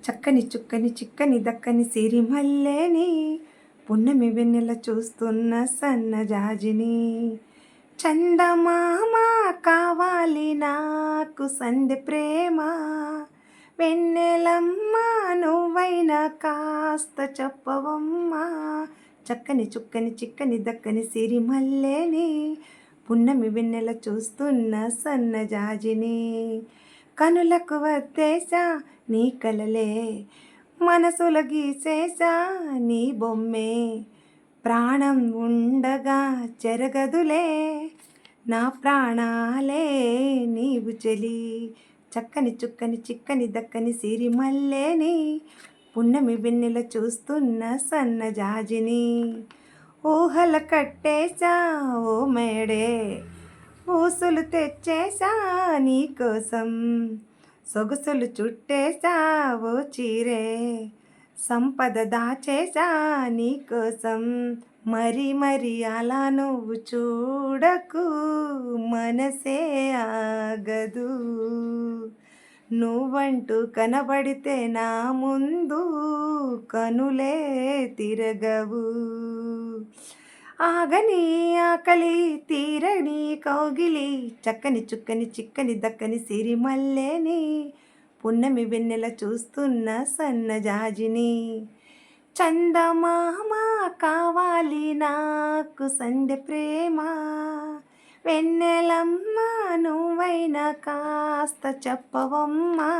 చక్కని చుక్కని చిక్కని దక్కని సిరిమల్లేని పున్నమి వెన్నెల చూస్తున్న సన్నజాజిని చందమామ కావాలి నాకు సందె ప్రేమ వెన్నెలమ్మ నువ్వైనా కాస్త చెప్పవమ్మా చక్కని చుక్కని చిక్కని దక్కని సిరిమల్లేని పున్నమి వెన్నెల చూస్తున్న సన్నజాజిని కనులకు వత్తేసా నీ కలలే మనసుల గీసేసా నీ బొమ్మే ప్రాణం ఉండగా చెరగదులే నా ప్రాణాలే నీవు చెలి చక్కని చుక్కని చిక్కని దక్కని సిరిమల్లేని పున్నమి వెన్నెల చూస్తున్న సన్నజాజిని ఊహల కట్టేసా ఓ మేడే ఊసులు తెచ్చేసా నీకోసం సొగసులు చుట్టేసా ఓ చీరే సంపద దాచేసా నీకోసం మరి మరి అలా నువ్వు చూడకు మనసే ఆగదు నువ్వంటూ కనబడితే నా ముందు కనులే తిరగవు ఆగని ఆకలి తీరని కౌగిలి చక్కని చుక్కని చిక్కని దక్కని సిరిమల్లేని పున్నమి వెన్నెల చూస్తున్న సన్నజాజిని చందమామ కావాలి నాకు సందె ప్రేమ వెన్నెలమ్మ నువ్వైనా కాస్త చెప్పవమ్మా